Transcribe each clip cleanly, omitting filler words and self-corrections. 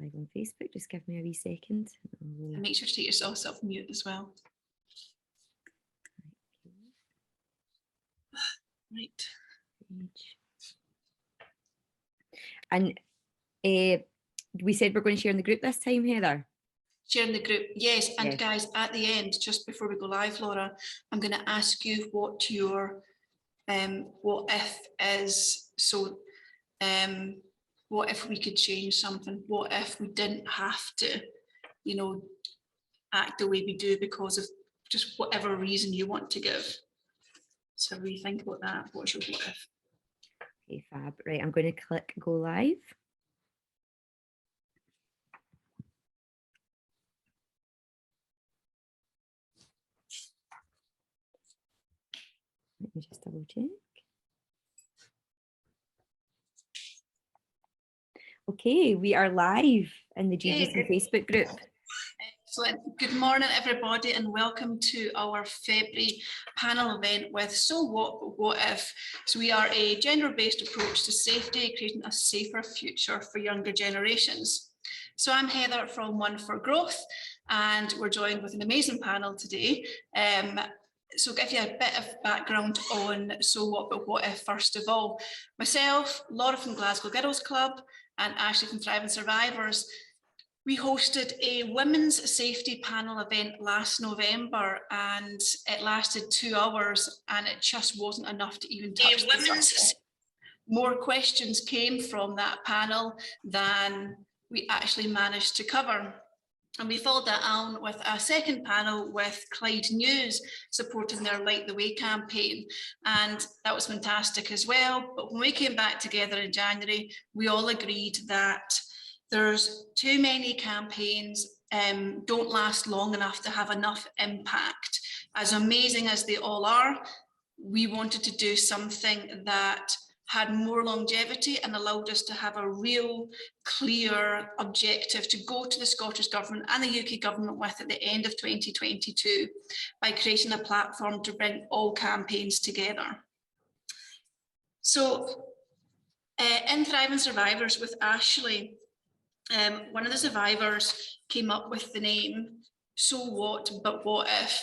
live on Facebook. Just give me a wee second. And make sure to take yourself off mute as well. Right. And we said we're going to share in the group this time, Heather. Share in the group, yes. And yes. Guys, at the end, just before we go live, Laura, I'm going to ask you what your what if is. So what if we could change something? What if we didn't have to, you know, act the way we do because of just whatever reason you want to give? So really think about that. What's your what if? Okay, fab. Right, I'm going to click go live. Let me just double check. Okay, we are live in the GGC Facebook group. Excellent. Good morning, everybody, and welcome to our February panel event with So What, But What If? So we are a gender-based approach to safety, creating a safer future for younger generations. So I'm Heather from One for Growth, and we're joined with an amazing panel today. So give you a bit of background on So What, But What If, first of all. Myself, Laura from Glasgow Girls Club, and Ashley from Thriving Survivors. We hosted a women's safety panel event last November, and it lasted 2 hours, and it just wasn't enough to even touch the subject. More questions came from that panel than we actually managed to cover. And we followed that on with a second panel with Clyde News supporting their Light the Way campaign. And that was fantastic as well. But when we came back together in January, we all agreed that there's too many campaigns, don't last long enough to have enough impact. As amazing as they all are, we wanted to do something that had more longevity and allowed us to have a real clear objective to go to the Scottish Government and the UK Government with at the end of 2022 by creating a platform to bring all campaigns together. So in Thriving Survivors with Ashley, one of the survivors came up with the name So What, But What If?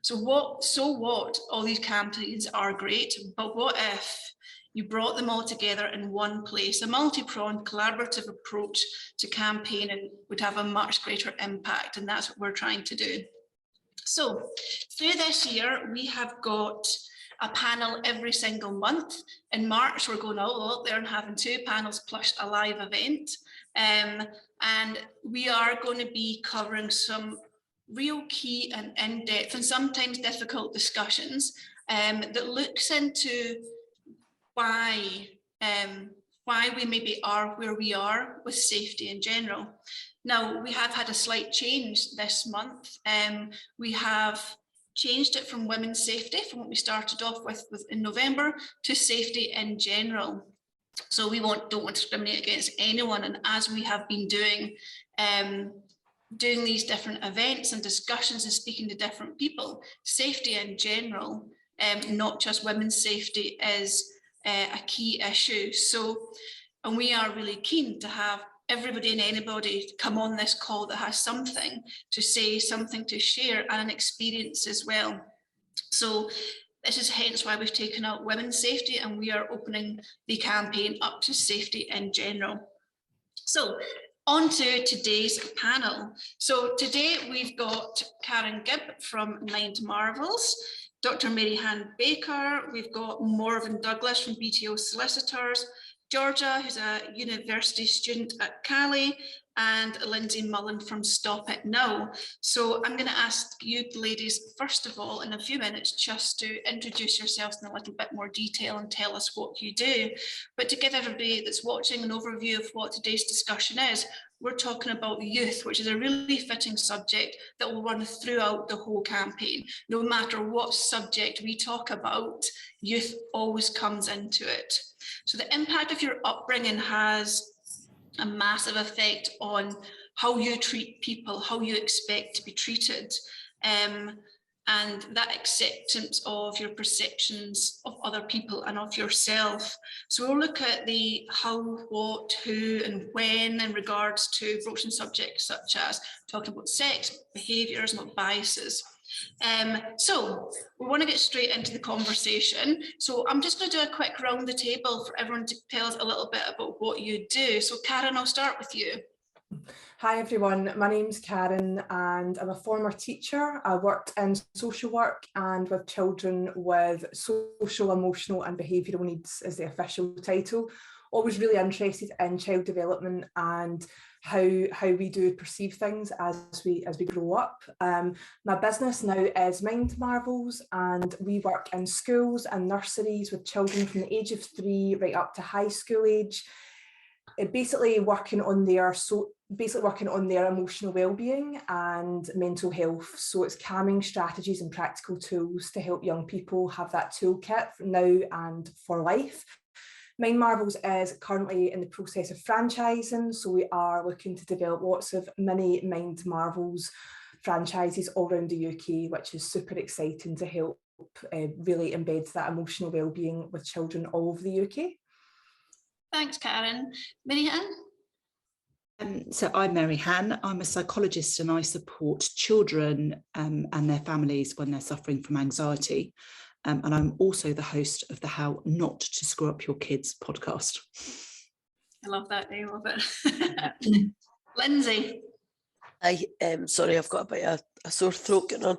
So what, all these campaigns are great, but what if you brought them all together in one place? A multi-pronged collaborative approach to campaigning would have a much greater impact, and that's what we're trying to do. So through this year, we have got a panel every single month. In March, we're going all out there and having 2 panels plus a live event. And we are going to be covering some real key and in-depth and sometimes difficult discussions that looks into why we maybe are where we are with safety in general. Now, we have had a slight change this month. We have changed it from women's safety, from what we started off with in November, to safety in general. So we don't want to discriminate against anyone, and as we have been doing these different events and discussions and speaking to different people, safety in general, not just women's safety, is a key issue. So, and we are really keen to have everybody and anybody come on this call that has something to say, something to share, and an experience as well. So this is hence why we've taken out women's safety, and we are opening the campaign up to safety in general. So on to today's panel. So today we've got Gibb from Mind Marvels, Dr. Maryhan Baker, we've got Morven Douglas from BTO Solicitors, Georgia, who's a university student at Caley, and Lindsay Mullen from Stop It Now. So I'm going to ask you ladies, first of all, in a few minutes, just to introduce yourselves in a little bit more detail and tell us what you do. But to give everybody that's watching an overview of what today's discussion is, we're talking about youth, which is a really fitting subject that will run throughout the whole campaign. No matter what subject we talk about, youth always comes into it. So the impact of your upbringing has a massive effect on how you treat people, how you expect to be treated. and that acceptance of your perceptions of other people and of yourself. So we'll look at the how, what, who and when in regards to broaching subjects such as talking about sex, behaviours, not biases. So we want to get straight into the conversation. So I'm just going to do a quick round the table for everyone to tell us a little bit about what you do. So Karen, I'll start with you. Hi everyone, my name's Karen and I'm a former teacher. I worked in social work and with children with social, emotional and behavioural needs is the official title. Always really interested in child development and how we do perceive things as we grow up. My business now is Mind Marvels, and we work in schools and nurseries with children from the age of 3 right up to high school age. Basically working on their emotional well-being and mental health. So it's calming strategies and practical tools to help young people have that toolkit for now and for life. Mind Marvels is currently in the process of franchising, so we are looking to develop lots of mini Mind Marvels franchises all around the UK, which is super exciting to help really embed that emotional well-being with children all over the UK. Thanks, Karen. Maryhan? So I'm Maryhan. I'm a psychologist and I support children and their families when they're suffering from anxiety. And I'm also the host of the How Not to Screw Up Your Kids podcast. I love that. I love it. Lindsay? Sorry, I've got a bit of a sore throat going on.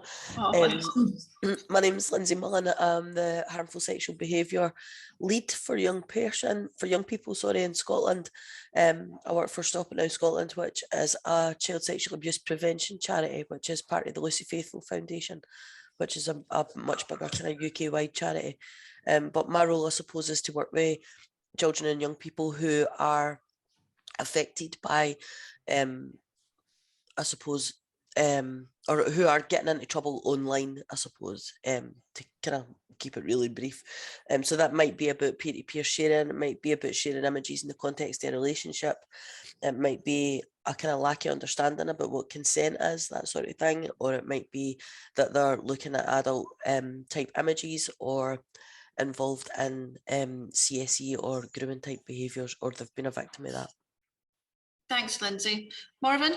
My name's Lindsay Mullen. I'm the harmful sexual behaviour lead for young people in Scotland. I work for Stop It Now Scotland, which is a child sexual abuse prevention charity, which is part of the Lucy Faithfull Foundation, which is a much bigger kind of UK-wide charity. But my role, I suppose, is to work with children and young people who are affected by or who are getting into trouble online, I suppose, to kind of keep it really brief. So that might be about peer-to-peer sharing, it might be about sharing images in the context of a relationship, it might be a kind of lack of understanding about what consent is, that sort of thing, or it might be that they're looking at adult type images or involved in CSE or grooming type behaviours, or they've been a victim of that. Thanks, Lindsay. Morven?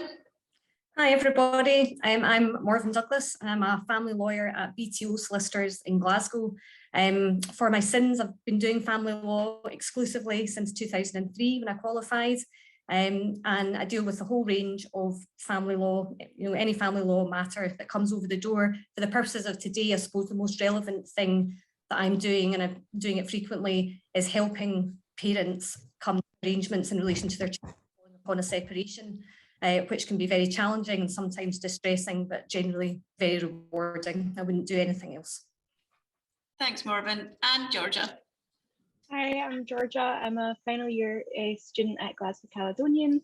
Hi everybody, I'm Morven Douglas. I'm a family lawyer at BTO Solicitors in Glasgow. For my sins, I've been doing family law exclusively since 2003 when I qualified, and I deal with a whole range of family law, any family law matter that comes over the door. For the purposes of today, I suppose the most relevant thing that I'm doing, and I'm doing it frequently, is helping parents come to arrangements in relation to their children upon a separation. Which can be very challenging and sometimes distressing, but generally very rewarding. I wouldn't do anything else. Thanks, Morven. And Georgia? Hi, I'm Georgia. I'm a final year student at Glasgow Caledonian,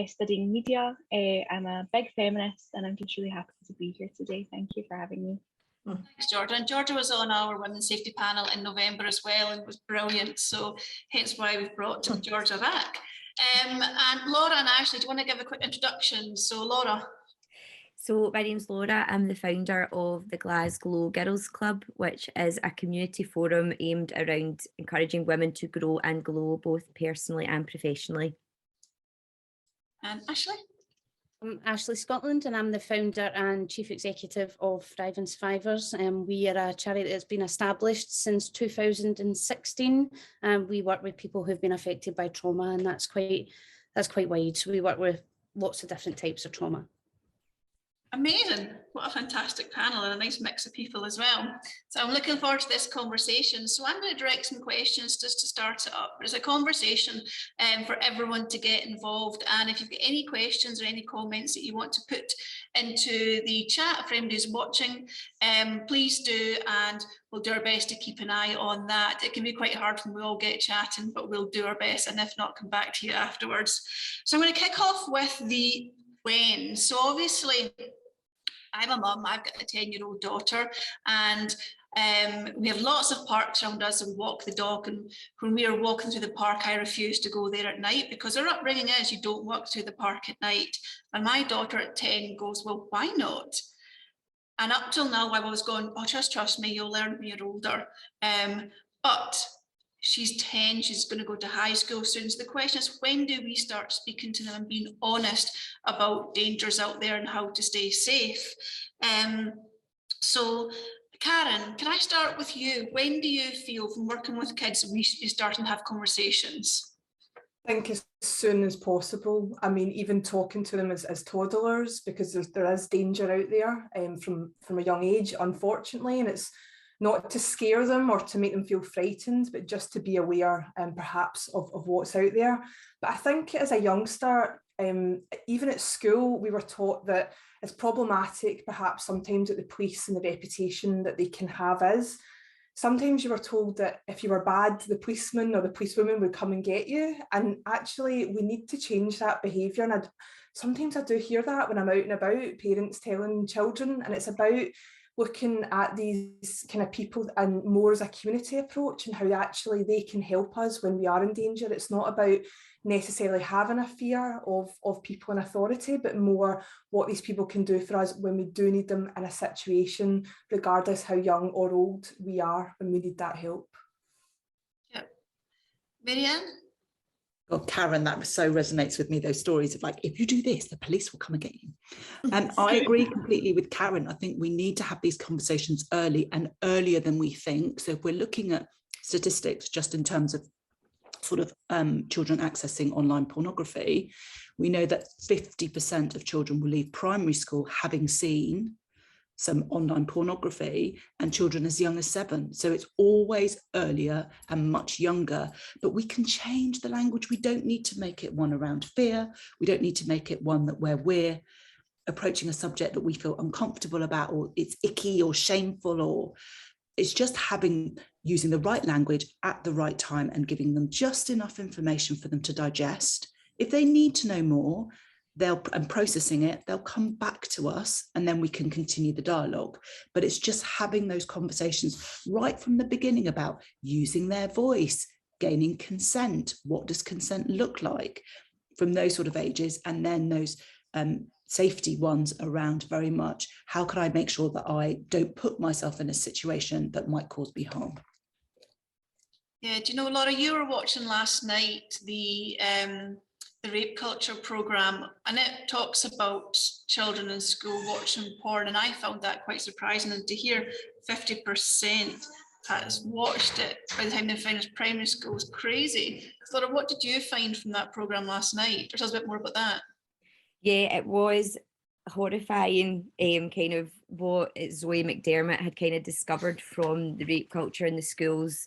studying media. I'm a big feminist and I'm just really happy to be here today. Thank you for having me. Thanks, Georgia. And Georgia was on our Women's Safety panel in November as well and was brilliant. So hence why we've brought Georgia back. And Laura and Ashley, do you want to give a quick introduction? So Laura. So my name's Laura. I'm the founder of the Glasgow Girls Club, which is a community forum aimed around encouraging women to grow and glow both personally and professionally. And Ashley? I'm Ashley Scotland and I'm the founder and chief executive of Thriving Survivors. We are a charity that's been established since 2016 and we work with people who've been affected by trauma, and that's quite wide. So we work with lots of different types of trauma. Amazing. What a fantastic panel and a nice mix of people as well. So I'm looking forward to this conversation. So I'm going to direct some questions just to start it up. There's a conversation for everyone to get involved. And if you've got any questions or any comments that you want to put into the chat for anybody who's watching, please do, and we'll do our best to keep an eye on that. It can be quite hard when we all get chatting, but we'll do our best, and if not, come back to you afterwards. So I'm going to kick off with the when. So obviously, I'm a mum, I've got a 10-year-old daughter, and we have lots of parks around us and walk the dog, and when we are walking through the park, I refuse to go there at night because our upbringing is you don't walk through the park at night. And my daughter at 10 goes, well, why not? And up till now, I was going, oh, just trust me, you'll learn when you're older. But she's 10, she's going to go to high school soon. So the question is, when do we start speaking to them and being honest about dangers out there and how to stay safe? So Karen, can I start with you? When do you feel from working with kids we should be starting to have conversations? I think as soon as possible. I mean, even talking to them as toddlers, because there is danger out there from a young age, unfortunately, and it's not to scare them or to make them feel frightened, but just to be aware perhaps of what's out there. But I think as a youngster, even at school, we were taught that it's problematic perhaps sometimes that the police and the reputation that they can have is. Sometimes you were told that if you were bad, the policeman or the policewoman would come and get you. And actually, we need to change that behaviour. And sometimes I do hear that when I'm out and about, parents telling children, and it's about looking at these kind of people and more as a community approach and how actually they can help us when we are in danger. It's not about necessarily having a fear of people in authority, but more what these people can do for us when we do need them in a situation, regardless how young or old we are, when we need that help. Yeah. Maryhan? Oh, Karen, that so resonates with me, those stories of like, if you do this, the police will come and get you. And I agree completely with Karen. I think we need to have these conversations early and earlier than we think. So if we're looking at statistics just in terms of sort of children accessing online pornography, we know that 50% of children will leave primary school having seen some online pornography, and children as young as 7. So it's always earlier and much younger, but we can change the language. We don't need to make it one around fear. We don't need to make it one that where we're approaching a subject that we feel uncomfortable about, or it's icky or shameful, or it's just using the right language at the right time and giving them just enough information for them to digest. If they need to know more, and processing it, they'll come back to us and then we can continue the dialogue. But it's just having those conversations right from the beginning about using their voice, gaining consent. What does consent look like from those sort of ages? And then those safety ones around very much, how can I make sure that I don't put myself in a situation that might cause me harm? Yeah, do you know, Laura, you were watching last night the rape culture programme, and it talks about children in school watching porn, and I found that quite surprising. And to hear 50% has watched it by the time they finish primary school is crazy. Laura, what did you find from that programme last night? Tell us a bit more about that. Yeah, it was horrifying, kind of what Zoe McDermott had kind of discovered from the rape culture in the schools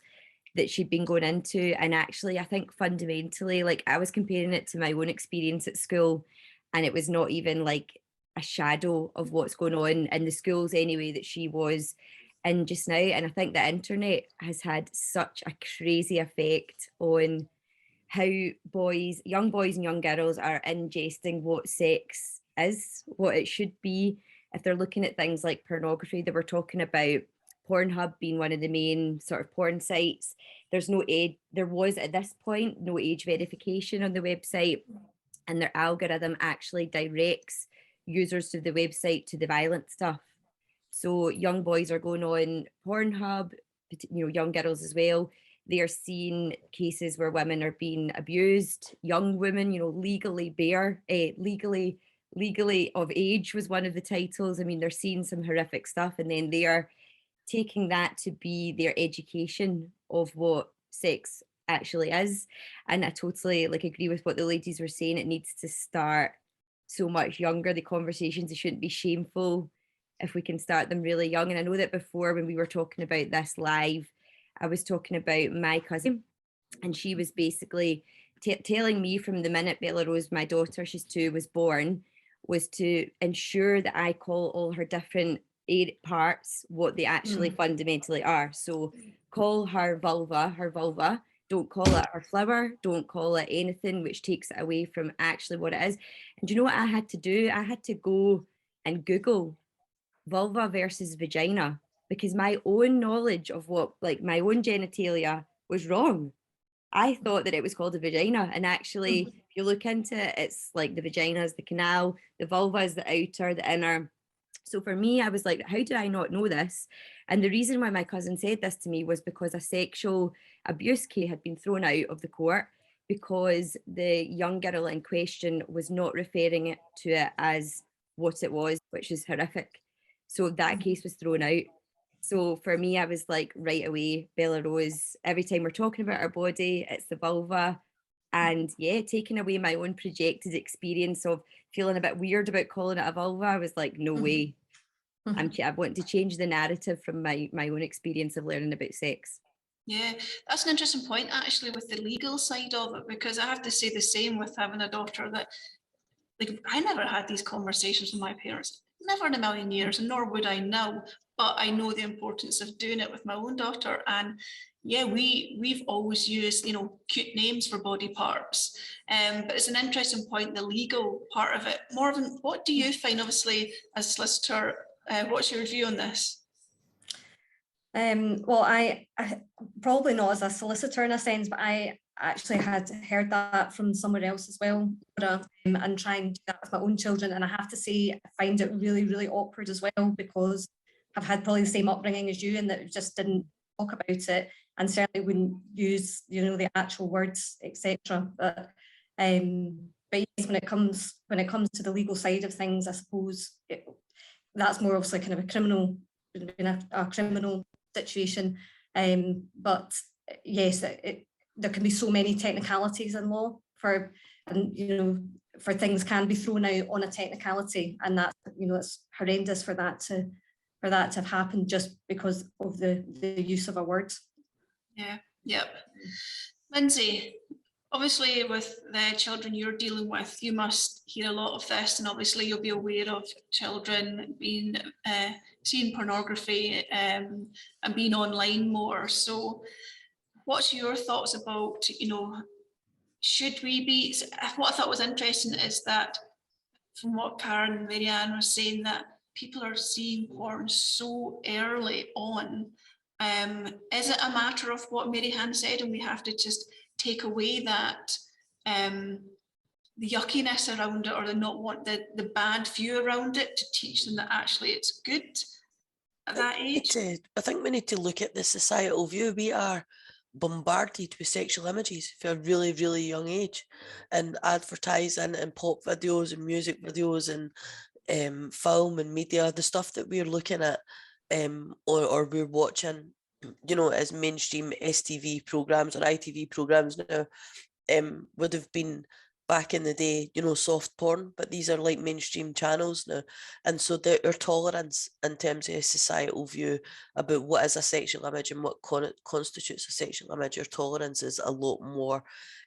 that she'd been going into. And actually, I think fundamentally, like, I was comparing it to my own experience at school, and it was not even like a shadow of what's going on in the schools anyway that she was in just now. And I think the internet has had such a crazy effect on how young boys and young girls are ingesting what sex is, what it should be. If they're looking at things like pornography, they were talking about Pornhub being one of the main sort of porn sites. There was at this point no age verification on the website, and their algorithm actually directs users to the website to the violent stuff. So young boys are going on Pornhub, young girls as well. They are seeing cases where women are being abused, young women, legally of age was one of the titles. I mean, they're seeing some horrific stuff, and then they are taking that to be their education of what sex actually is. And I totally agree with what the ladies were saying. It needs to start so much younger. The conversations, they shouldn't be shameful if we can start them really young. And I know that before, when we were talking about this live, I was talking about my cousin, and she was basically telling me from the minute Bella Rose, my daughter, she's 2, was born, was to ensure that I call all her different parts what they actually fundamentally are. So call her vulva, don't call it her flower, don't call it anything which takes it away from actually what it is. And do you know what I had to do? I had to go and Google vulva versus vagina, because my own knowledge of what, my own genitalia was wrong. I thought that it was called a vagina, and actually, if you look into it, it's like the vagina is the canal, the vulva is the outer, the inner, So for me, I was like, how did I not know this? And the reason why my cousin said this to me was because a sexual abuse case had been thrown out of the court because the young girl in question was not referring to it as what it was, which is horrific. So that case was thrown out. So for me, I was like, right away, Bella Rose, every time we're talking about our body, it's the vulva. And yeah, taking away my own projected experience of feeling a bit weird about calling it a vulva, I was like, no way. I want to change the narrative from my own experience of learning about sex. Yeah, that's an interesting point actually with the legal side of it, because I have to say the same with having a daughter, that like I never had these conversations with my parents, never in a million years, and nor would I now, but I know the importance of doing it with my own daughter. And yeah, we've always used, you know, cute names for body parts, but it's an interesting point, the legal part of it. Morven, what do you find, obviously as a solicitor, what's your view on this? Well, I probably not as a solicitor in a sense, but I actually had heard that from somewhere else as well, and try and do that with my own children. And I have to say, I find it really, really awkward as well, because I've had probably the same upbringing as you, and that just didn't talk about it, and certainly wouldn't use, you know, the actual words, etc. But yes, when it comes to the legal side of things, I suppose that's more obviously kind of a criminal situation, but yes, there can be so many technicalities in law for things can be thrown out on a technicality, and that, you know, it's horrendous for that to have happened just because of the use of a word. Yeah, yep. Lindsay, obviously with the children you're dealing with, you must hear a lot of this, and obviously you'll be aware of children being seeing pornography and being online more. So what's your thoughts about, you know, should we be, what I thought was interesting is that from what Karen and Maryhan was saying, that people are seeing porn so early on. Is it a matter of what Maryhan said, and we have to just take away that the yuckiness around it, or the bad view around it, to teach them that actually it's good at that age? I think we need to look at the societal view. We are bombarded with sexual images for a really, really young age, and advertising and pop videos and music videos and film and media, the stuff that we're looking at or we're watching, you know, as mainstream STV programs or ITV programs now, would have been back in the day, you know, soft porn, but these are like mainstream channels now. And so our tolerance in terms of a societal view about what is a sexual image and what constitutes a sexual image, our tolerance is a lot more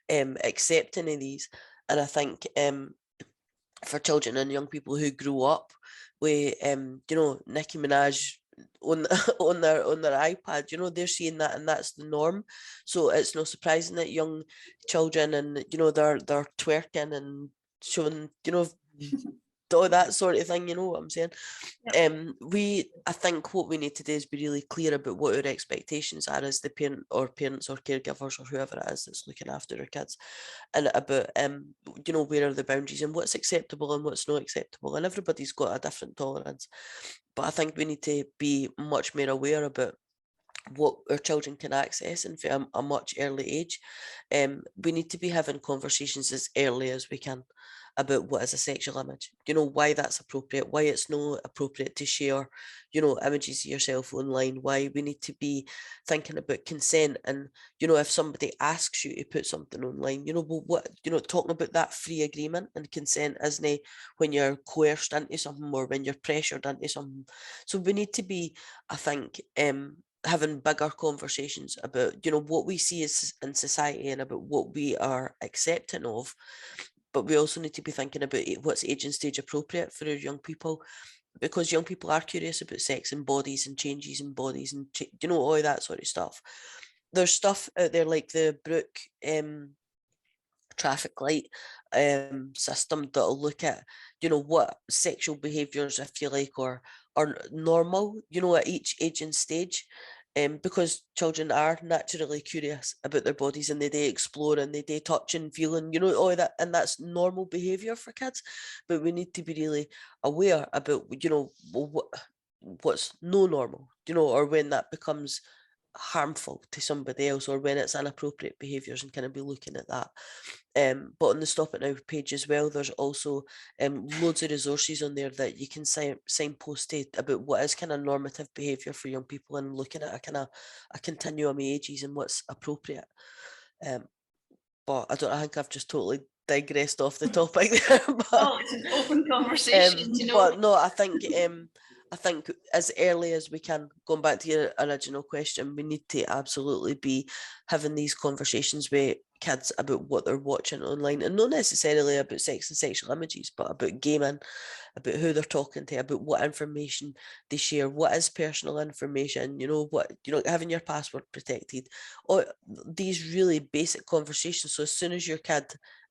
accepting of these. And I think for children and young people who grew up with, you know, Nicki Minaj on their iPad, you know, they're seeing that and that's the norm. So it's no surprising that young children and, you know, they're twerking and showing, you know, all that sort of thing, you know what I'm saying? Yep. I think what we need to do is be really clear about what our expectations are as the parents or caregivers or whoever it is that's looking after our kids, and about you know, where are the boundaries and what's acceptable and what's not acceptable, and everybody's got a different tolerance. But I think we need to be much more aware about what our children can access and from a much early age. We need to be having conversations as early as we can about what is a sexual image, you know, why that's appropriate, why it's not appropriate to share, you know, images of yourself online, why we need to be thinking about consent. And, you know, if somebody asks you to put something online, you know, well, what, you know, talking about that free agreement and consent isn't when you're coerced into something or when you're pressured into something. So we need to be, I think, having bigger conversations about, you know, what we see as in society and about what we are accepting of. But we also need to be thinking about what's age and stage appropriate for our young people, because young people are curious about sex and bodies and changes in bodies and, you know, all that sort of stuff. There's stuff out there like the Brook traffic light system that'll look at, you know, what sexual behaviours, if you like, or are normal, you know, at each age and stage. because children are naturally curious about their bodies and they explore and they touch and feel and, you know, all that, and that's normal behaviour for kids. But we need to be really aware about, you know, what's no normal, you know, or when that becomes harmful to somebody else, or when it's inappropriate behaviours, and kind of be looking at that. But on the Stop It Now page as well, there's also loads of resources on there that you can signpost to about what is kind of normative behaviour for young people, and looking at a kind of a continuum of ages and what's appropriate. But I think I've just totally digressed off the topic there. But, it's an open conversation, you know. But no, I think as early as we can, going back to your original question, we need to absolutely be having these conversations with kids about what they're watching online, and not necessarily about sex and sexual images, but about gaming, about who they're talking to, about what information they share, what is personal information, you know, having your password protected, or these really basic conversations. So as soon as your kid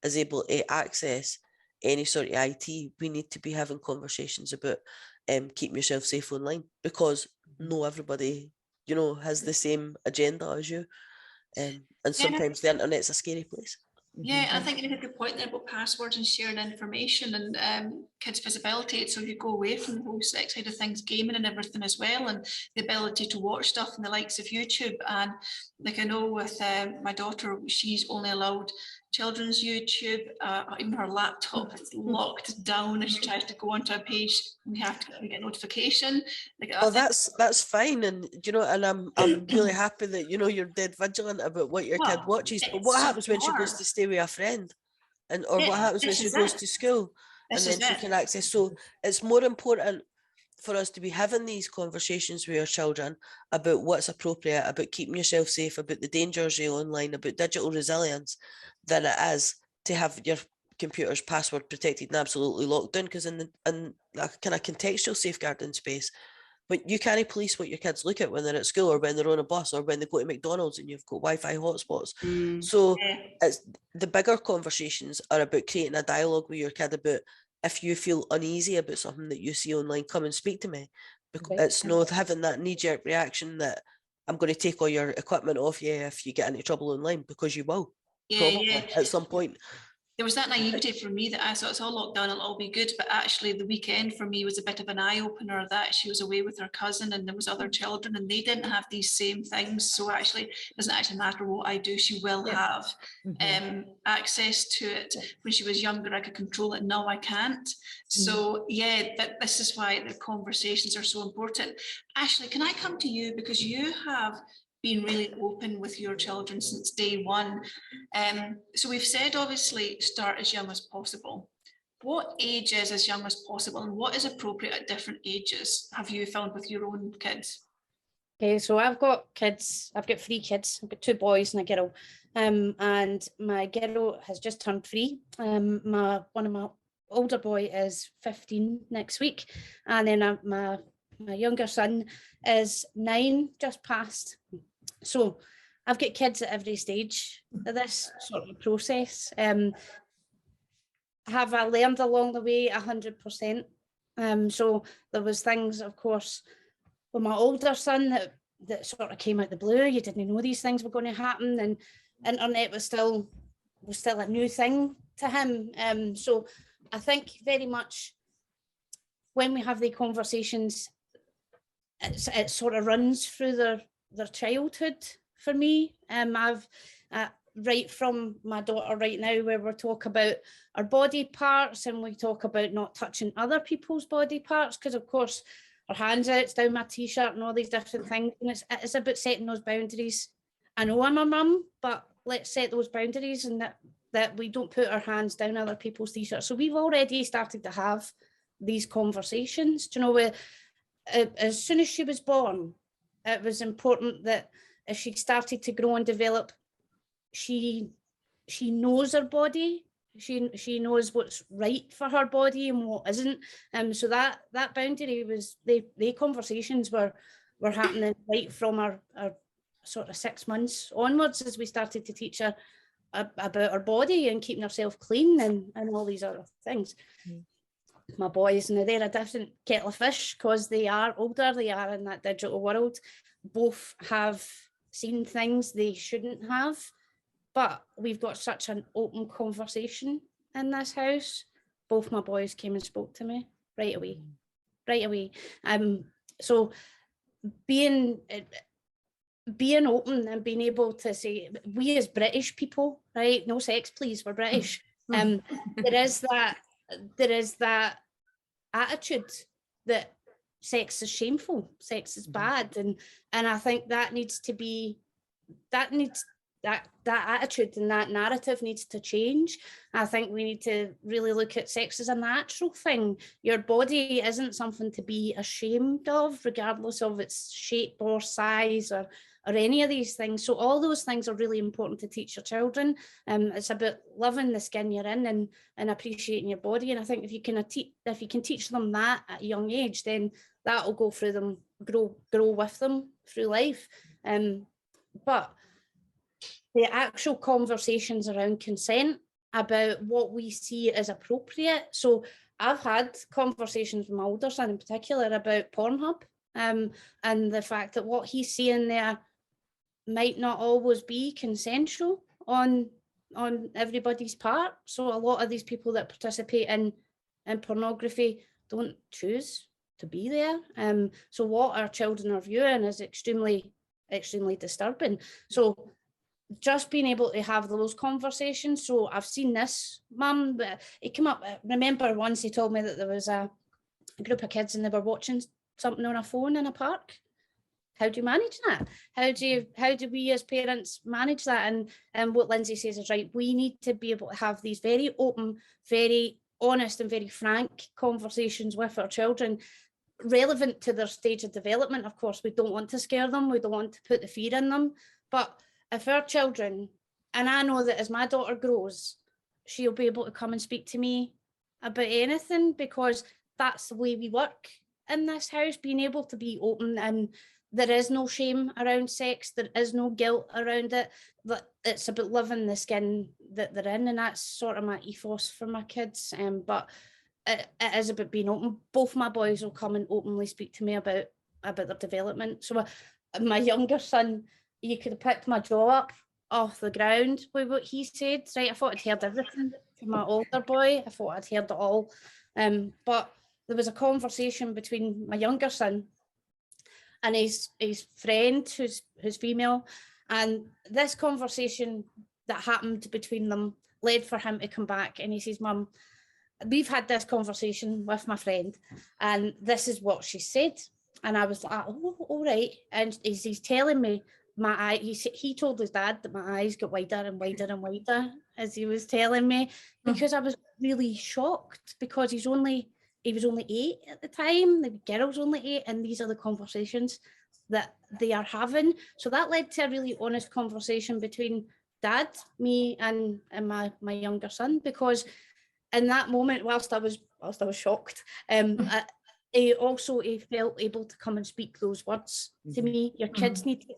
is able to access any sort of IT, we need to be having conversations about keeping yourself safe online, because not everybody, you know, has the same agenda as you, and sometimes the internet's a scary place. Yeah, I think you make a good point there about passwords and sharing information and kids' visibility. So you go away from the whole sex side of things, gaming and everything as well, and the ability to watch stuff in the likes of YouTube. And like I know with my daughter, she's only allowed children's YouTube. Even her laptop is locked down. If she tries to go onto a page, we get a notification. Like, well, that's fine, and you know, and I'm really happy that, you know, you're dead vigilant about what your kid watches. But what happens when she goes to stay with a friend, or what happens when she goes to school, and then she can access? So it's more important for us to be having these conversations with our children about what's appropriate, about keeping yourself safe, about the dangers of online, about digital resilience, than it is to have your computer's password protected and absolutely locked down. Because in a kind of contextual safeguarding space, but you can't police what your kids look at when they're at school, or when they're on a bus, or when they go to McDonald's and you've got Wi-Fi hotspots. So it's the bigger conversations are about creating a dialogue with your kid about, if you feel uneasy about something that you see online, come and speak to me. Because it's not having that knee-jerk reaction that I'm going to take all your equipment off you if you get into trouble online, because you will, probably at some point. There was that naivety for me that I thought it's all locked down, it'll all be good. But actually the weekend for me was a bit of an eye-opener, that she was away with her cousin and there was other children and they didn't have these same things. So actually it doesn't actually matter what I do, she will have access to it. When she was younger, I could control it. Now I can't. So yeah, this is why the conversations are so important. Ashley, can I come to you, because you have been really open with your children since day one. So we've said, obviously, start as young as possible. What age is as young as possible, and what is appropriate at different ages, have you found with your own kids? Okay, so I've got 3 kids. I've got 2 boys and a girl. And my girl has just turned 3. One of my older boy is 15 next week. And then my younger son is 9, just passed. So I've got kids at every stage of this sort of process. Have I learned along the way? 100%. So there was things, of course, with my older son that sort of came out the blue. You didn't know these things were going to happen, and internet was still a new thing to him. So I think very much when we have the conversations, it sort of runs through their childhood for me. I've right from my daughter right now, where we talk about our body parts and we talk about not touching other people's body parts, because of course our hands out, it's down my t-shirt and all these different things, and it's about setting those boundaries. I know I'm a mum, but let's set those boundaries, and that we don't put our hands down other people's t-shirts. So we've already started to have these conversations. Do you know, as soon as she was born, it was important that as she started to grow and develop, she knows her body. She knows what's right for her body and what isn't. So that boundary was, the conversations were happening right from our sort of 6 months onwards, as we started to teach her about her body and keeping herself clean and all these other things. My boys, now they're a different kettle of fish because they are older, they are in that digital world. both have seen things they shouldn't have, but we've got such an open conversation in this house. Both my boys came and spoke to me right away. So being open and being able to say, we as British people, right, no sex please, we're British. There is that attitude that sex is shameful, sex is bad, and I think that needs to be, that attitude and that narrative needs to change. I think we need to really look at sex as a natural thing. Your body isn't something to be ashamed of, regardless of its shape or size or any of these things. So all those things are really important to teach your children. It's about loving the skin you're in and appreciating your body. And I think if you can teach them that at a young age, then that will go through them, grow with them through life. But the actual conversations around consent, about what we see as appropriate. So I've had conversations with my older son in particular about Pornhub, and the fact that what he's seeing there might not always be consensual on everybody's part. So a lot of these people that participate in pornography don't choose to be there. So what our children are viewing is extremely, extremely disturbing. So just being able to have those conversations. So I've seen this, Mum, but it came up. I remember once he told me that there was a group of kids and they were watching something on a phone in a park. How do you manage that? How do we as parents manage that? And what Lindsay says is right. We need to be able to have these very open, very honest and very frank conversations with our children, relevant to their stage of development. Of course, we don't want to scare them. We don't want to put the fear in them. But if our children, and I know that as my daughter grows, she'll be able to come and speak to me about anything, because that's the way we work in this house, being able to be open, and there is no shame around sex, there is no guilt around it, but it's about loving the skin that they're in, and that's sort of my ethos for my kids. But it is about being open. Both my boys will come and openly speak to me about their development. So my younger son, you could have picked my jaw up off the ground with what he said, right? I thought I'd heard everything from my older boy. I thought I'd heard it all. But there was a conversation between my younger son and his friend, who's female. And this conversation that happened between them led for him to come back, and he says, Mum, we've had this conversation with my friend and this is what she said. And I was like, oh, all right. And he's telling me, he told his dad that my eyes got wider and wider and wider as he was telling me, because I was really shocked, because he was only 8 at the time, the girl's only 8, and these are the conversations that they are having. So that led to a really honest conversation between Dad, me, and my younger son, because in that moment, whilst I was shocked, he felt able to come and speak those words to me. Your kids need to,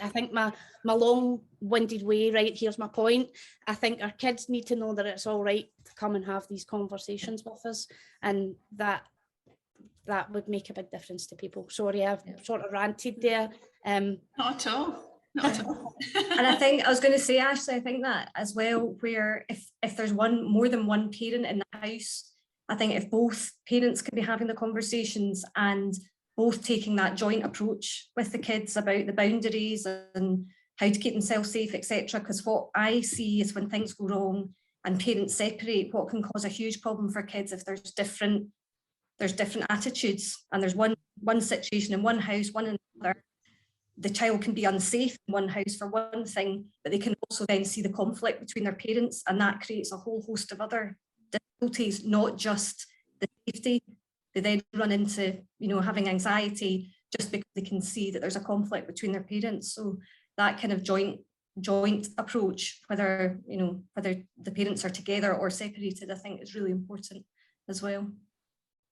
I think my long-winded way, right, here's my point. I think our kids need to know that it's all right to come and have these conversations with us, and that would make a big difference to people. Sorry, I've sort of ranted there. Not at all. Not at all. And I think I was going to say, Ashley, I think that as well, where if there's more than one parent in the house, I think if both parents can be having the conversations and both taking that joint approach with the kids about the boundaries and how to keep themselves safe, etc. Because what I see is when things go wrong and parents separate, what can cause a huge problem for kids if there's different attitudes, and there's one situation in one house, one in another. The child can be unsafe in one house for one thing, but they can also then see the conflict between their parents, and that creates a whole host of other difficulties, not just the safety. They then run into, having anxiety just because they can see that there's a conflict between their parents. So that kind of joint approach, whether the parents are together or separated, I think is really important as well.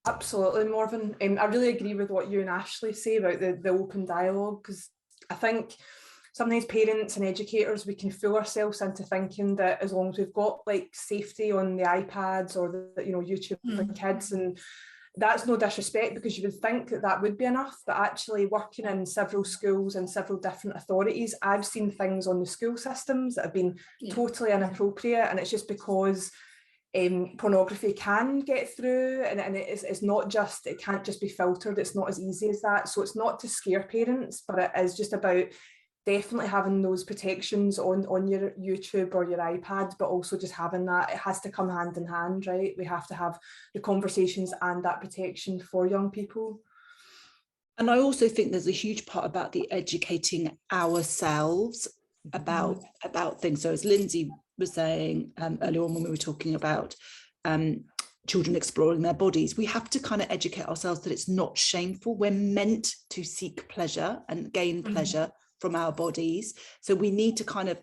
Absolutely, Morven. I really agree with what you and Ashley say about the open dialogue, because I think sometimes parents and educators, we can fool ourselves into thinking that as long as we've got like safety on the iPads or the YouTube for kids, and that's no disrespect, because you would think that that would be enough, but actually working in several schools and several different authorities, I've seen things on the school systems that have been totally inappropriate, and it's just because pornography can get through, and it's not just, it can't just be filtered, it's not as easy as that. So it's not to scare parents, but it is just about definitely having those protections on your YouTube or your iPad, but also just having that, it has to come hand in hand, right? We have to have the conversations and that protection for young people. And I also think there's a huge part about the educating ourselves about things. So as Lindsay was saying earlier on when we were talking about children exploring their bodies, we have to kind of educate ourselves that it's not shameful. We're meant to seek pleasure and gain pleasure from our bodies. So we need to kind of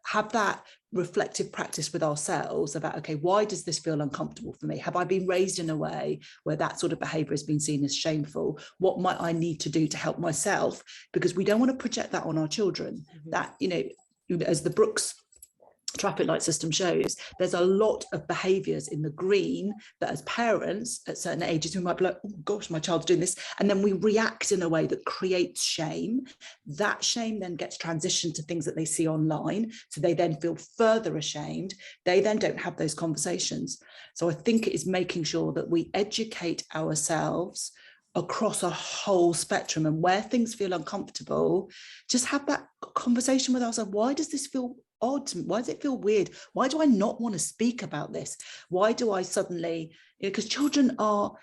have that reflective practice with ourselves about, okay, why does this feel uncomfortable for me? Have I been raised in a way where that sort of behavior has been seen as shameful? What might I need to do to help myself? Because we don't want to project that on our children. That, you know, as the Brooks traffic light system shows, there's a lot of behaviors in the green that as parents at certain ages we might be like, oh gosh, my child's doing this, and then we react in a way that creates shame. That shame then gets transitioned to things that they see online, so they then feel further ashamed. They then don't have those conversations. So I think it is making sure that we educate ourselves across a whole spectrum, and where things feel uncomfortable, just have that conversation with ourselves. Why does this feel odd? Why does it feel weird? Why do I not want to speak about this? Why do I suddenly, because children are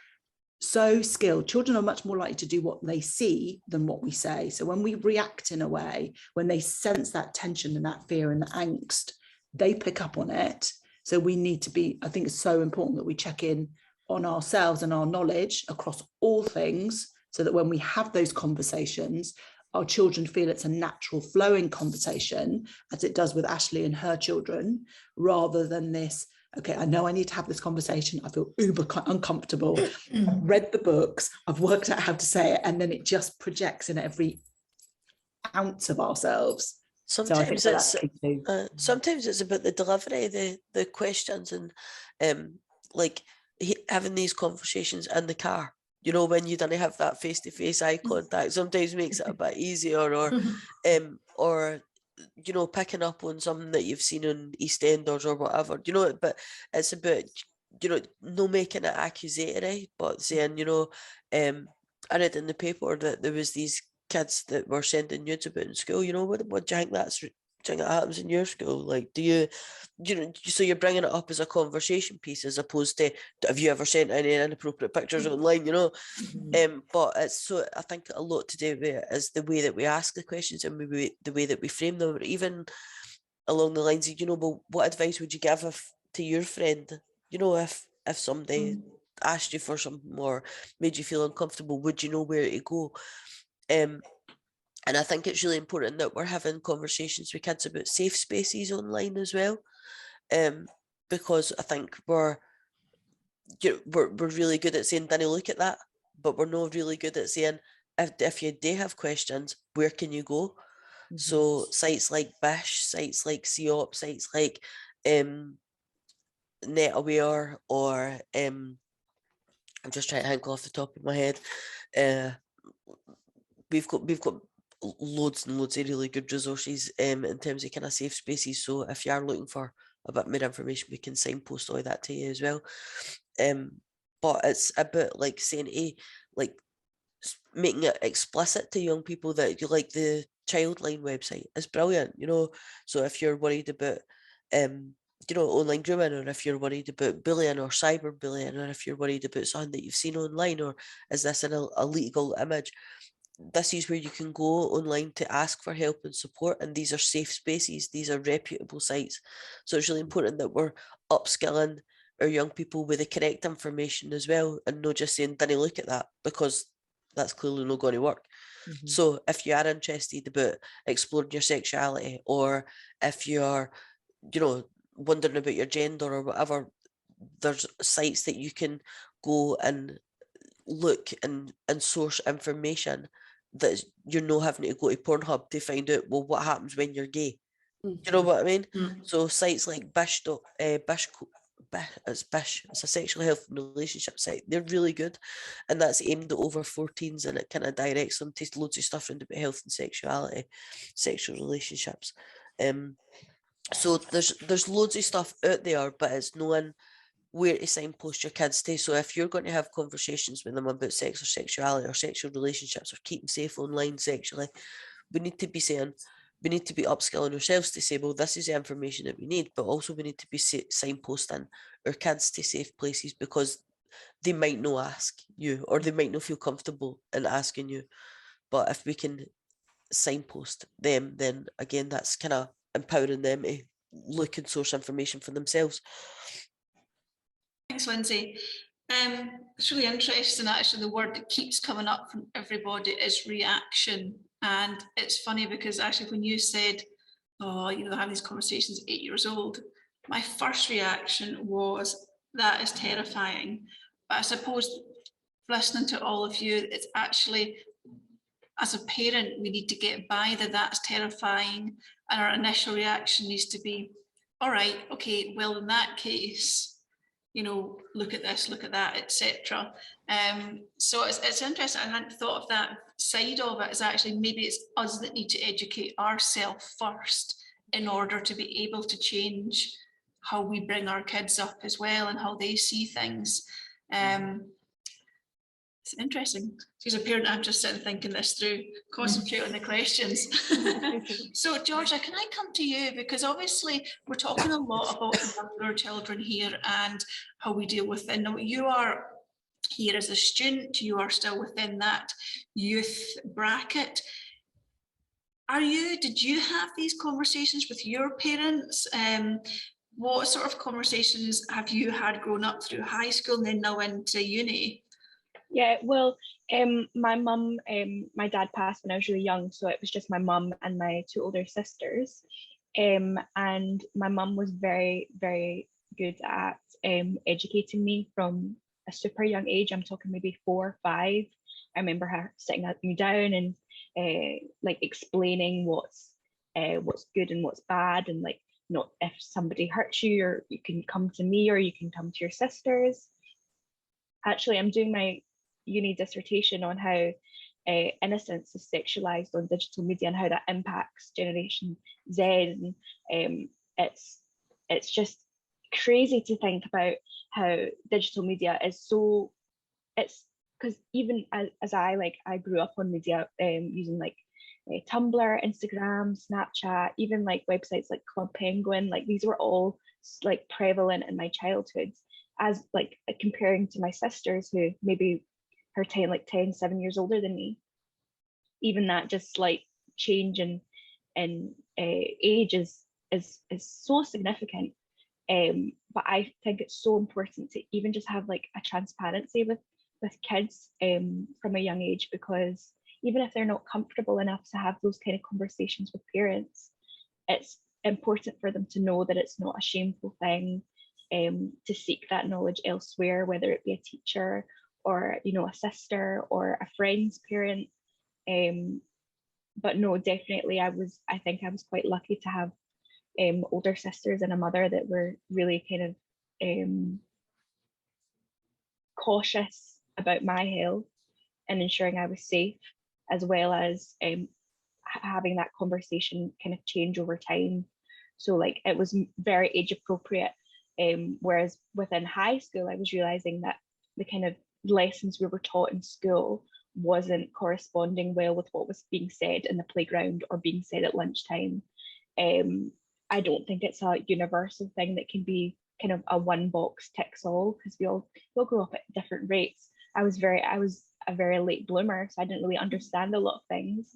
so skilled. Children are much more likely to do what they see than what we say. So when we react in a way, when they sense that tension and that fear and the angst, they pick up on it. So we need to be, I think it's so important that we check in on ourselves and our knowledge across all things, so that when we have those conversations, our children feel it's a natural flowing conversation, as it does with Ashley and her children, rather than this, okay, I know I need to have this conversation, I feel uber uncomfortable, I've read the books, I've worked out how to say it, and then it just projects in every ounce of ourselves. Sometimes sometimes it's about the delivery, the questions, and like having these conversations in the car. You know, when you don't have that face-to-face eye contact, sometimes makes it a bit easier, or you know, picking up on something that you've seen on EastEnders or whatever. You know, but it's about, you know, no making it accusatory, but saying, you know, I read in the paper that there was these kids that were sending nudes about in school. You know, what do you think that happens in your school? Like, do you know, so you're bringing it up as a conversation piece, as opposed to, have you ever sent any inappropriate pictures online, you know? But it's, so I think a lot to do with it is the way that we ask the questions, and maybe the way that we frame them, or even along the lines of, you know, well, what advice would you give to your friend, you know, if somebody asked you for something or made you feel uncomfortable, would you know where to go? And I think it's really important that we're having conversations with kids about safe spaces online as well, because I think we're really good at saying, "Danny, look at that," but we're not really good at saying, if you do have questions, where can you go? So sites like Bish, sites like COP, sites like NetAware, or I'm just trying to think off the top of my head. We've got loads and loads of really good resources in terms of kind of safe spaces. So if you are looking for a bit more information, we can signpost all that to you as well. But it's about like saying, like making it explicit to young people that you like the Childline website is brilliant, you know. So if you're worried about you know, online grooming, or if you're worried about bullying or cyberbullying, or if you're worried about something that you've seen online, or is this an illegal image, this is where you can go online to ask for help and support, and these are safe spaces, these are reputable sites. So it's really important that we're upskilling our young people with the correct information as well, and not just saying, "Didn't look at that," because that's clearly not going to work. So if you are interested about exploring your sexuality, or if you're, you know, wondering about your gender or whatever, there's sites that you can go and look and source information that you're not having to go to Pornhub to find out, well, what happens when you're gay. You know what I mean? So sites like BISH. It's a sexual health and relationship site. They're really good, and that's aimed at over 14s, and it kind of directs them to loads of stuff around about health and sexuality, sexual relationships. So there's loads of stuff out there, but it's knowing where to signpost your kids to. So if you're going to have conversations with them about sex or sexuality or sexual relationships or keeping safe online sexually, we need to be upskilling ourselves to say, well, this is the information that we need, but also we need to be signposting our kids to safe places, because they might not ask you, or they might not feel comfortable in asking you. But if we can signpost them, then again, that's kind of empowering them to look and source information for themselves. Thanks, Lindsay. It's really interesting, actually. The word that keeps coming up from everybody is reaction. And it's funny because actually when you said, oh, you know, having these conversations at 8 years old, my first reaction was, that is terrifying. But I suppose listening to all of you, it's actually, as a parent, we need to get by that's terrifying. And our initial reaction needs to be, all right, okay, well, in that case, you know, look at this, look at that, etc. So it's interesting. I hadn't thought of that side of it, as actually maybe it's us that need to educate ourselves first in order to be able to change how we bring our kids up as well and how they see things. It's interesting. As a parent, I'm just sitting thinking this through, concentrate on the questions. So, Georgia, can I come to you? Because obviously we're talking a lot about younger children here and how we deal with them. Now, you are here as a student, you are still within that youth bracket. Did you have these conversations with your parents? What sort of conversations have you had growing up through high school and then now into uni? Yeah, well, my mum, my dad passed when I was really young, so it was just my mum and my two older sisters. And my mum was very, very good at educating me from a super young age. I'm talking maybe 4 or 5. I remember her sitting me down and like explaining what's good and what's bad, and like, not if somebody hurts you, or you can come to me, or you can come to your sisters. Actually, I'm doing my uni dissertation on how innocence is sexualized on digital media and how that impacts Generation Z. And it's just crazy to think about how digital media is so, it's because even as I grew up on media using like Tumblr, Instagram, Snapchat, even like websites like Club Penguin, like these were all like prevalent in my childhood, as like comparing to my sisters who maybe are 7 years older than me. Even that just slight change in age is so significant. But I think it's so important to even just have like a transparency with kids from a young age, because even if they're not comfortable enough to have those kind of conversations with parents, it's important for them to know that it's not a shameful thing to seek that knowledge elsewhere, whether it be a teacher or, you know, a sister or a friend's parent. But no, definitely I think I was quite lucky to have older sisters and a mother that were really kind of cautious about my health and ensuring I was safe, as well as having that conversation kind of change over time. So like it was very age appropriate. Whereas within high school, I was realizing that the kind of lessons we were taught in school wasn't corresponding well with what was being said in the playground or being said at lunchtime. I don't think it's a universal thing that can be kind of a one box ticks all, because we all grow up at different rates. I was a very late bloomer, so I didn't really understand a lot of things.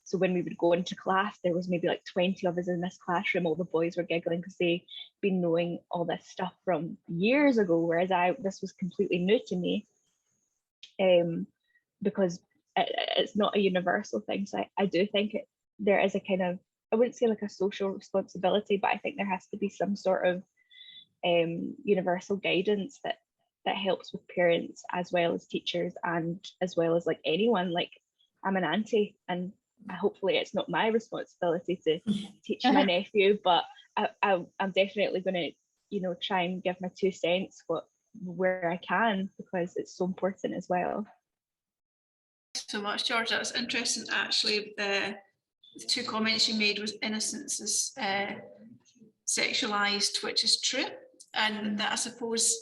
So when we would go into class, there was maybe like 20 of us in this classroom. All the boys were giggling because they'd been knowing all this stuff from years ago, whereas this was completely new to me, because it's not a universal thing. So I do think there is a kind of, I wouldn't say like a social responsibility, but I think there has to be some sort of universal guidance that helps with parents as well as teachers, and as well as like anyone. Like I'm an auntie, and hopefully it's not my responsibility to teach my nephew, but I'm definitely going to you know, try and give my 2 cents where I can, because it's so important as well. So much, George. That's interesting. Actually, the 2 comments you made was innocence is sexualized, which is true, and that I suppose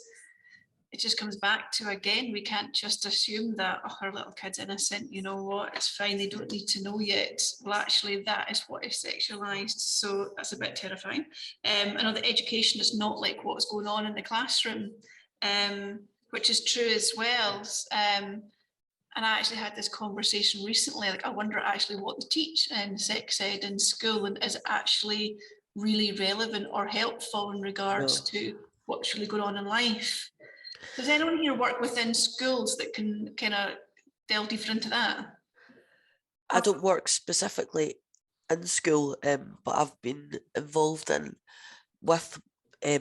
it just comes back to, again, we can't just assume that, oh, our little kid's innocent, you know what, it's fine, they don't need to know yet. Well, actually, that is what is sexualized. So that's a bit terrifying. I know that education is not like what's going on in the classroom, which is true as well. And I actually had this conversation recently, like, I wonder actually what they teach in sex ed in school, and is it actually really relevant or helpful in regards to what's really going on in life? Does anyone here work within schools that can kind of delve deeper into that? I don't work specifically in school, but I've been involved with a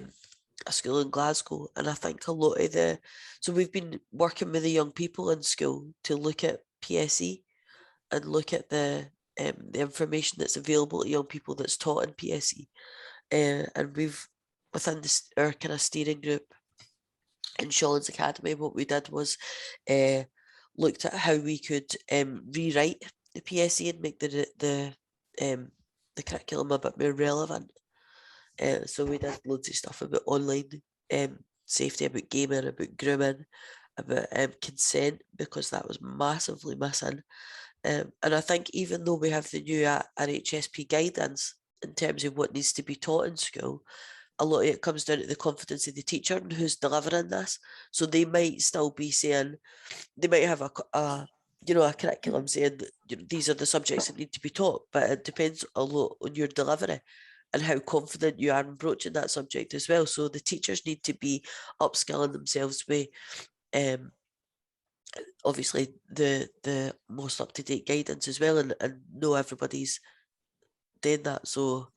school in Glasgow, and I think a lot of so we've been working with the young people in school to look at PSE and look at the information that's available to young people that's taught in PSE, and we've within our kind of steering group in Shawlands Academy, what we did was looked at how we could rewrite the PSE and make the curriculum a bit more relevant. So we did loads of stuff about online safety, about gaming, about grooming, about consent, because that was massively missing. And I think even though we have the new RHSP guidance in terms of what needs to be taught in school, a lot of it comes down to the confidence of the teacher and who's delivering this. So they might still be saying, they might have a curriculum saying that, you know, these are the subjects that need to be taught, but it depends a lot on your delivery and how confident you are in broaching that subject as well. So the teachers need to be upskilling themselves with obviously the most up-to-date guidance as well, and know everybody's doing that. So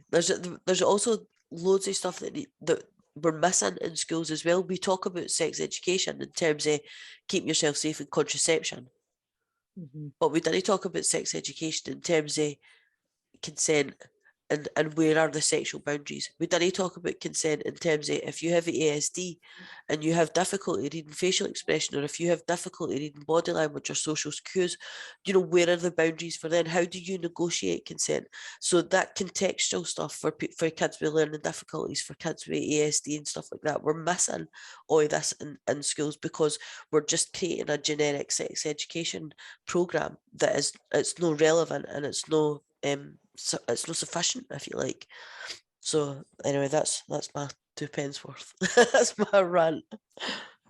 there's also loads of stuff that we're missing in schools as well. We talk about sex education in terms of keeping yourself safe and contraception, but we didn't talk about sex education in terms of consent and where are the sexual boundaries. We didn't talk about consent in terms of if you have ASD and you have difficulty reading facial expression, or if you have difficulty reading body language or social cues, you know, where are the boundaries for then? How do you negotiate consent? So that contextual stuff for kids with learning difficulties, for kids with ASD and stuff like that, we're missing all of this in schools because we're just creating a generic sex education programme that it's not relevant and it's not it's not sufficient, if you like. So anyway, that's my 2 pence worth. That's my rant.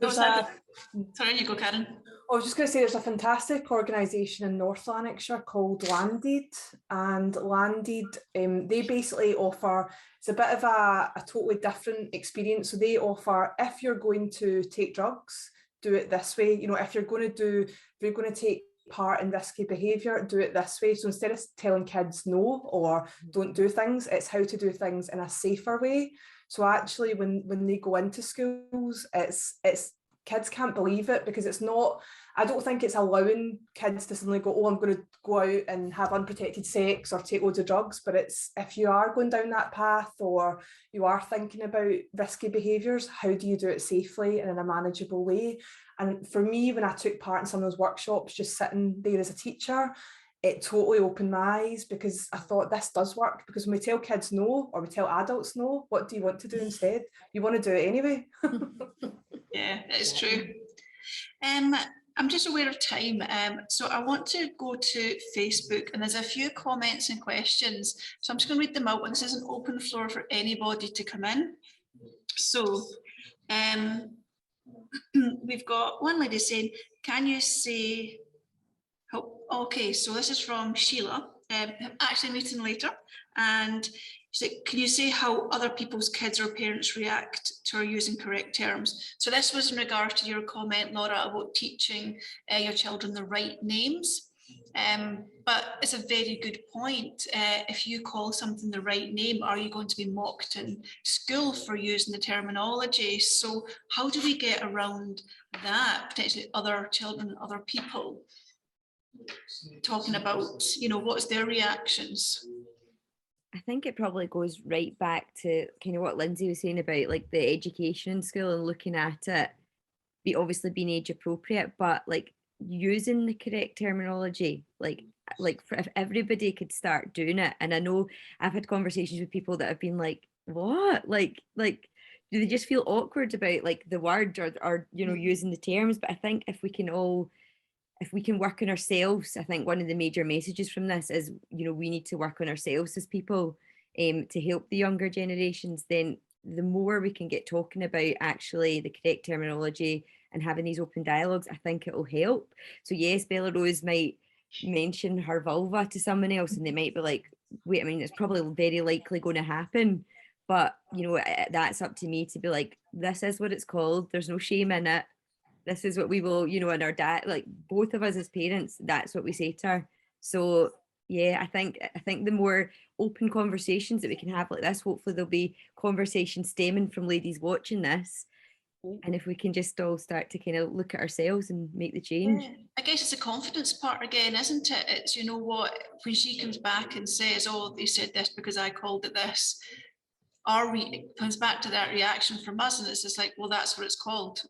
Sorry, you go, Karen. I was just going to say there's a fantastic organisation in North Lanarkshire called Landed, and Landed, they basically offer, it's a bit of a totally different experience. So they offer, if you're going to take drugs, do it this way. You know, if you're going to take part in risky behaviour, do it this way. So instead of telling kids no or don't do things, it's how to do things in a safer way. So actually when they go into schools, it's kids can't believe it, because it's not, I don't think it's allowing kids to suddenly go, oh, I'm going to go out and have unprotected sex or take loads of drugs. But it's, if you are going down that path or you are thinking about risky behaviours, how do you do it safely and in a manageable way? And for me, when I took part in some of those workshops, just sitting there as a teacher, it totally opened my eyes, because I thought this does work. Because when we tell kids no, or we tell adults no, what do you want to do instead? You want to do it anyway. Yeah, it's true. I'm just aware of time, so I want to go to Facebook, and there's a few comments and questions. So I'm just going to read them out, and this is an open floor for anybody to come in. So we've got one lady saying, can you say, okay, so this is from Sheila, actually meeting later, and she said, can you say how other people's kids or parents react to our using correct terms? So this was in regard to your comment, Laura, about teaching your children the right names. But it's a very good point. If you call something the right name, are you going to be mocked in school for using the terminology? So how do we get around that, potentially other children, other people talking about, you know, what's their reactions? I think it probably goes right back to kind of what Lindsay was saying about like the education in school and looking at it, obviously being age appropriate, but like using the correct terminology, like if everybody could start doing it. And I know I've had conversations with people that have been like, what, like do they just feel awkward about like the word or you know, using the terms? But I think if we can work on ourselves, I think one of the major messages from this is, you know, we need to work on ourselves as people to help the younger generations. Then the more we can get talking about actually the correct terminology and having these open dialogues, I think it will help. So yes, Bella Rose might mention her vulva to someone else and they might be like, wait, I mean, it's probably very likely going to happen. But, you know, that's up to me to be like, this is what it's called. There's no shame in it. This is what we will, you know, and our dad, like both of us as parents, that's what we say to her. So yeah, I think the more open conversations that we can have like this, hopefully there'll be conversations stemming from ladies watching this. And if we can just all start to kind of look at ourselves and make the change. Yeah. I guess it's a confidence part again, isn't it? It's, you know what, when she comes back and says, oh, they said this because I called it this, it comes back to that reaction from us and it's just like, well, that's what it's called.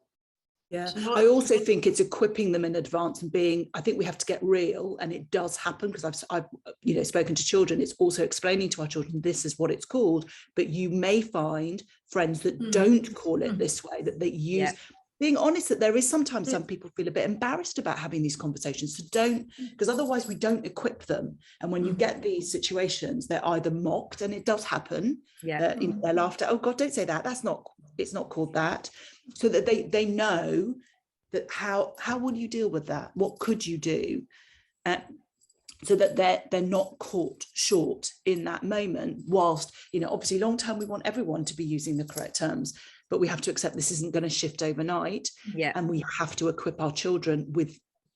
Yeah, I also think it's equipping them in advance and being, I think we have to get real, and it does happen because I've you know, spoken to children. It's also explaining to our children, this is what it's called, but you may find friends that don't call it this way, that they use, being honest that there is sometimes some people feel a bit embarrassed about having these conversations. So don't, because otherwise we don't equip them. And when you get these situations, they're either mocked, and it does happen, you know, they're laughed at, oh God, don't say that, it's not called that. So that they know that how will you deal with that? What could you do? So that they're not caught short in that moment, whilst, you know, obviously long term we want everyone to be using the correct terms, but we have to accept this isn't going to shift overnight. Yeah. And we have to equip our children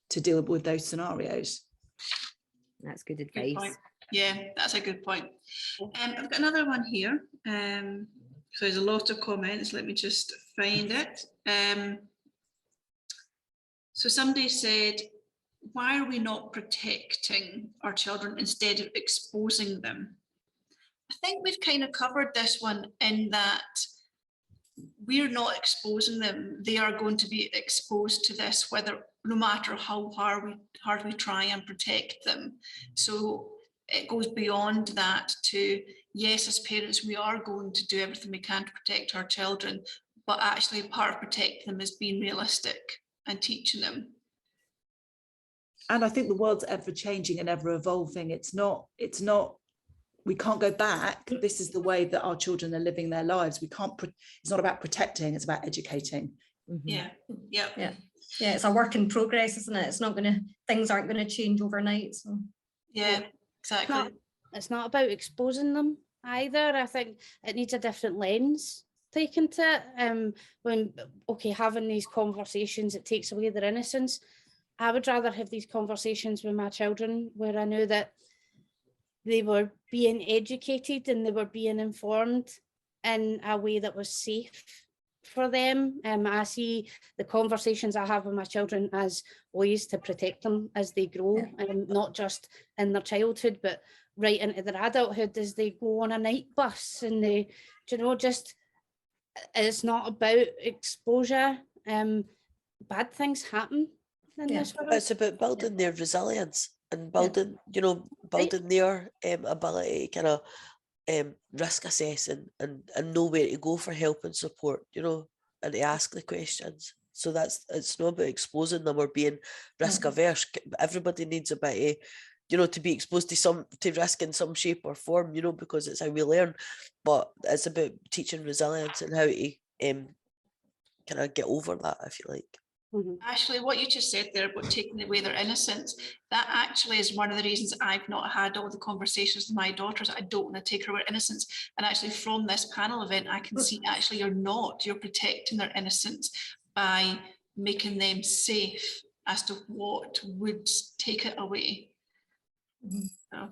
to deal with those scenarios. That's good advice. Yeah, that's a good point. I've got another one here. So there's a lot of comments. Let me just find it. So somebody said, why are we not protecting our children instead of exposing them? I think we've kind of covered this one in that we're not exposing them. They are going to be exposed to this, no matter how hard we try and protect them. So it goes beyond that to, yes, as parents, we are going to do everything we can to protect our children, but actually part of protecting them is being realistic and teaching them. And I think the world's ever changing and ever evolving. It's not, we can't go back. This is the way that our children are living their lives. It's not about protecting, it's about educating. Yeah. It's a work in progress, isn't it? Things aren't going to change overnight. So yeah, exactly. It's not about exposing them either. I think it needs a different lens taken to it. Having these conversations, it takes away their innocence. I would rather have these conversations with my children where I knew that they were being educated and they were being informed in a way that was safe for them. I see the conversations I have with my children as ways to protect them as they grow, and not just in their childhood, but right into their adulthood as they go on a night bus and they, it's not about exposure. Bad things happen in this world. It's about building their resilience and building, their ability, kind of risk assessing and know where to go for help and support, and to ask the questions. So it's not about exposing them or being risk averse. Everybody needs a bit of, to be exposed to risk in some shape or form, because it's how we learn. But it's about teaching resilience and how to kind of get over that, I feel like. Actually, what you just said there about taking away their innocence, that actually is one of the reasons I've not had all the conversations with my daughters. I don't want to take away innocence. And actually from this panel event, I can see actually you're protecting their innocence by making them safe as to what would take it away. So,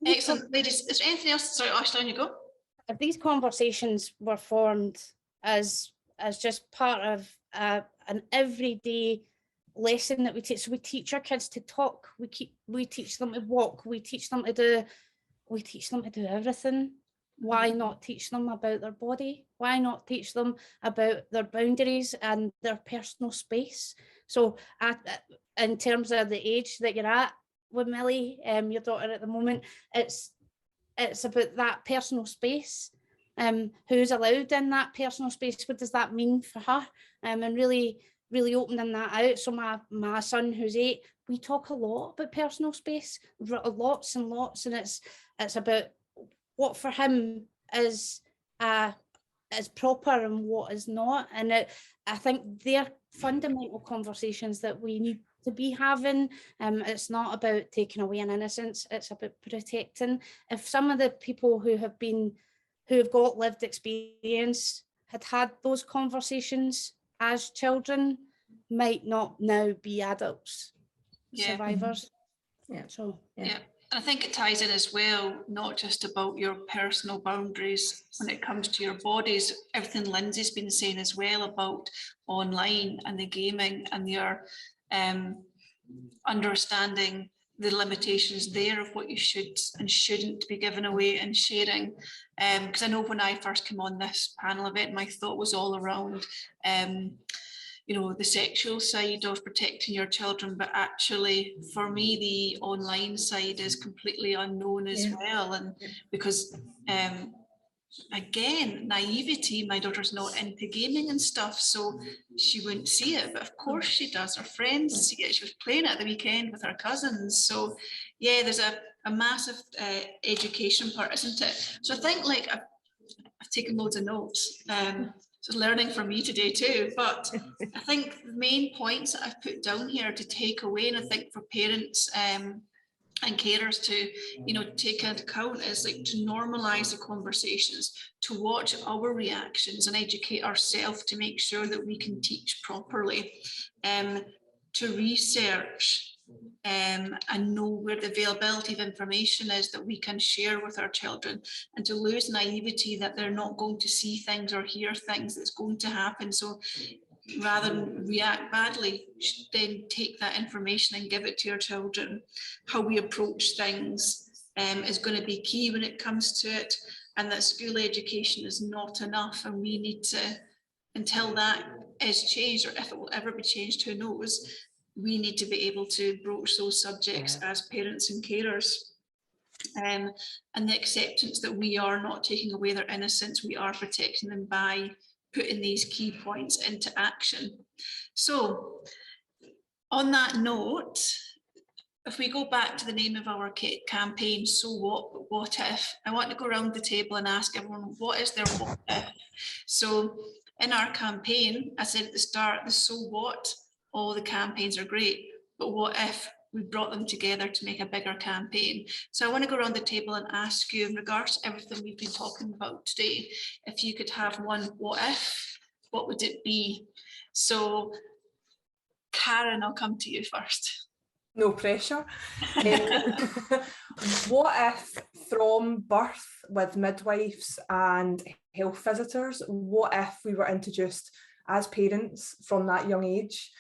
excellent. Ladies, is there anything else? Sorry, Ashton, you go. If these conversations were formed as just part of an everyday lesson that we teach, so we teach our kids to talk, we teach them to walk, we teach them to do we teach them to do everything. Why not teach them about their body? Why not teach them about their boundaries and their personal space? So in terms of the age that you're at with Millie, your daughter at the moment, it's about that personal space. Who's allowed in that personal space? What does that mean for her? And really opening that out. So my son, who's 8, we talk a lot about personal space, lots and lots, and it's about what for him is proper and what is not. And I think they're fundamental conversations that we need to be having. It's not about taking away an innocence, it's about protecting. If some of the people who have got lived experience had those conversations as children, might not now be adults, survivors. Yeah. So yeah. I think it ties in as well, not just about your personal boundaries when it comes to your bodies, everything Lindsay's been saying as well about online and the gaming and your understanding the limitations there of what you should and shouldn't be giving away and sharing. Because I know when I first came on this panel event, my thought was all around you know, the sexual side of protecting your children, but actually for me the online side is completely unknown as well. And because again, naivety, my daughter's not into gaming and stuff, so she wouldn't see it, but of course she does. Her friends see it. She was playing it at the weekend with her cousins. So yeah, there's a massive education part, isn't it? So I think, like, I've taken loads of notes. So learning from me today too, but I think the main points that I've put down here to take away, and I think for parents and carers to, you know, take into account, is like to normalize the conversations, to watch our reactions and educate ourselves to make sure that we can teach properly, to research and know where the availability of information is that we can share with our children, and to lose naivety that they're not going to see things or hear things that's going to happen. So rather than react badly, then take that information and give it to your children. How we approach things is going to be key when it comes to it, and that school education is not enough, and we need to, until that is changed, or if it will ever be changed, who knows, we need to be able to broach those subjects as parents and carers. And the acceptance that we are not taking away their innocence, we are protecting them by putting these key points into action. So on that note, if we go back to the name of our campaign, So What If, I want to go around the table and ask everyone, what is their what if? So in our campaign, I said at the start, the so what, all the campaigns are great, but what if we brought them together to make a bigger campaign? So I want to go around the table and ask you, in regards to everything we've been talking about today, if you could have one what if, what would it be? So Karen, I'll come to you first. No pressure. What if from birth with midwives and health visitors, what if we were introduced as parents from that young age,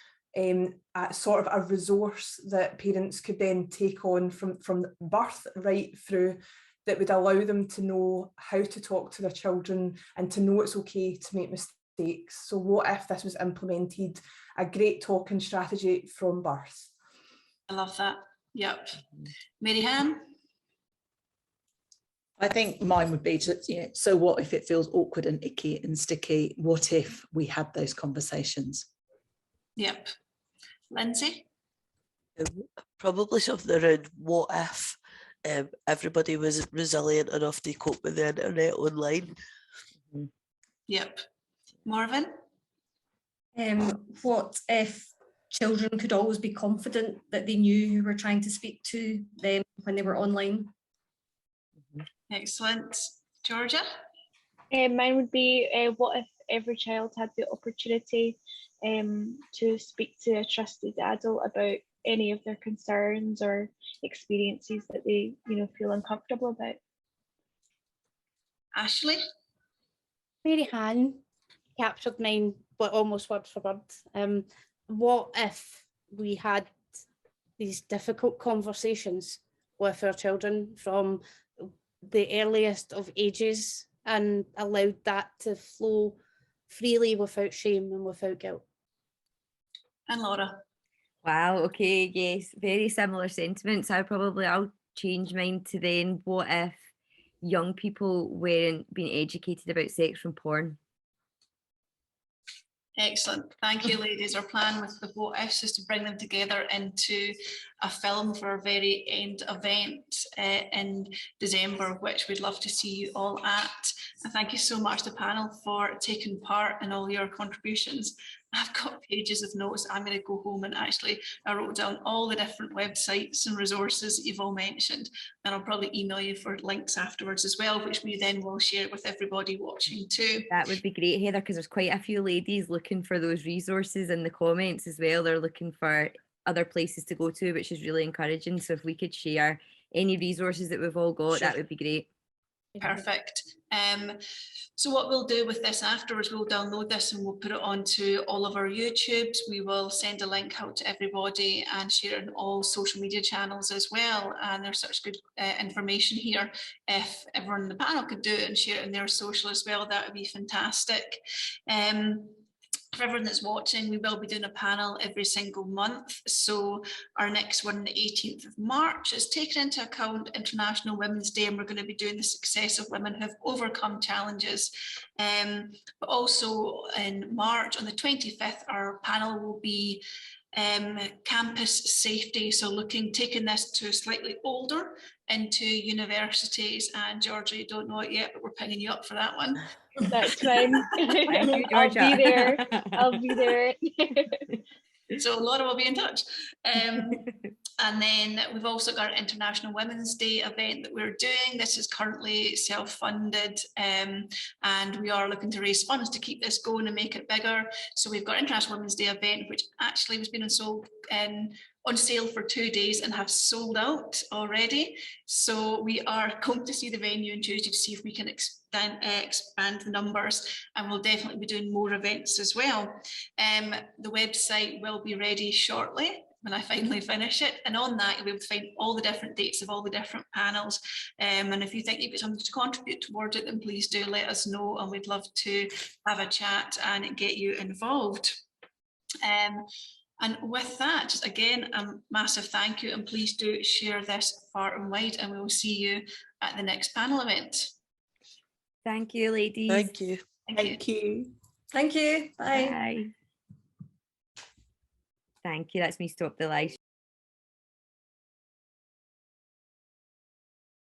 sort of a resource that parents could then take on from birth right through, that would allow them to know how to talk to their children and to know it's okay to make mistakes. So what if this was implemented, a great talking strategy from birth? I love that. Yep. Maryhan? I think mine would be to, so what if it feels awkward and icky and sticky? What if we had those conversations? Yep. Lindsay? Probably something around what if everybody was resilient enough to cope with the internet online. Yep. Morven? What if children could always be confident that they knew who were trying to speak to them when they were online? Excellent. Georgia? Mine would be, what if every child had the opportunity to speak to a trusted adult about any of their concerns or experiences that they, feel uncomfortable about? Ashley? Maryhan captured mine, but almost word for word. What if we had these difficult conversations with our children from the earliest of ages and allowed that to flow freely without shame and without guilt. And Laura? Wow, okay, yes, very similar sentiments. I'll change mine to then, what if young people weren't being educated about sex from porn? Excellent. Thank you, ladies. Our plan with the what ifs is to bring them together into a film for our very end event in December, which we'd love to see you all at. And thank you so much, the panel, for taking part in all your contributions. I've got pages of notes. I'm going to go home and actually I wrote down all the different websites and resources you've all mentioned, and I'll probably email you for links afterwards as well, which we then will share with everybody watching too. That would be great, Heather, because there's quite a few ladies looking for those resources in the comments as well. They're looking for other places to go to, which is really encouraging. So if we could share any resources that we've all got, that would be great. Perfect. So what we'll do with this afterwards, we'll download this and we'll put it onto all of our YouTubes. We will send a link out to everybody and share it on all social media channels as well. And there's such good information here. If everyone in the panel could do it and share it in their social as well, that would be fantastic. For everyone that's watching, we will be doing a panel every single month. So our next one, the 18th of March, is taken into account International Women's Day, and we're going to be doing the success of women who have overcome challenges. But also in March, on the 25th, our panel will be campus safety. So taking this to slightly older into universities. And Georgia, you don't know it yet, but we're picking you up for that one. That's fine. Thank you, I'll Georgia. be there. I'll be there. So Laura will be in touch. And then we've also got an International Women's Day event that we're doing. This is currently self-funded, and we are looking to raise funds to keep this going and make it bigger. So we've got International Women's Day event, which actually was being on sale for 2 days and have sold out already. So we are going to see the venue on Tuesday to see if we can expand the numbers, and we'll definitely be doing more events as well. The website will be ready shortly when I finally finish it, and on that you'll be able to find all the different dates of all the different panels, and if you think you've got something to contribute towards it, then please do let us know, and we'd love to have a chat and get you involved. And with that, just again, a massive thank you, and please do share this far and wide, and we will see you at the next panel event. Thank you, ladies. Thank you. Thank you. Thank you. Bye. Bye. Thank you. That's me stop the live.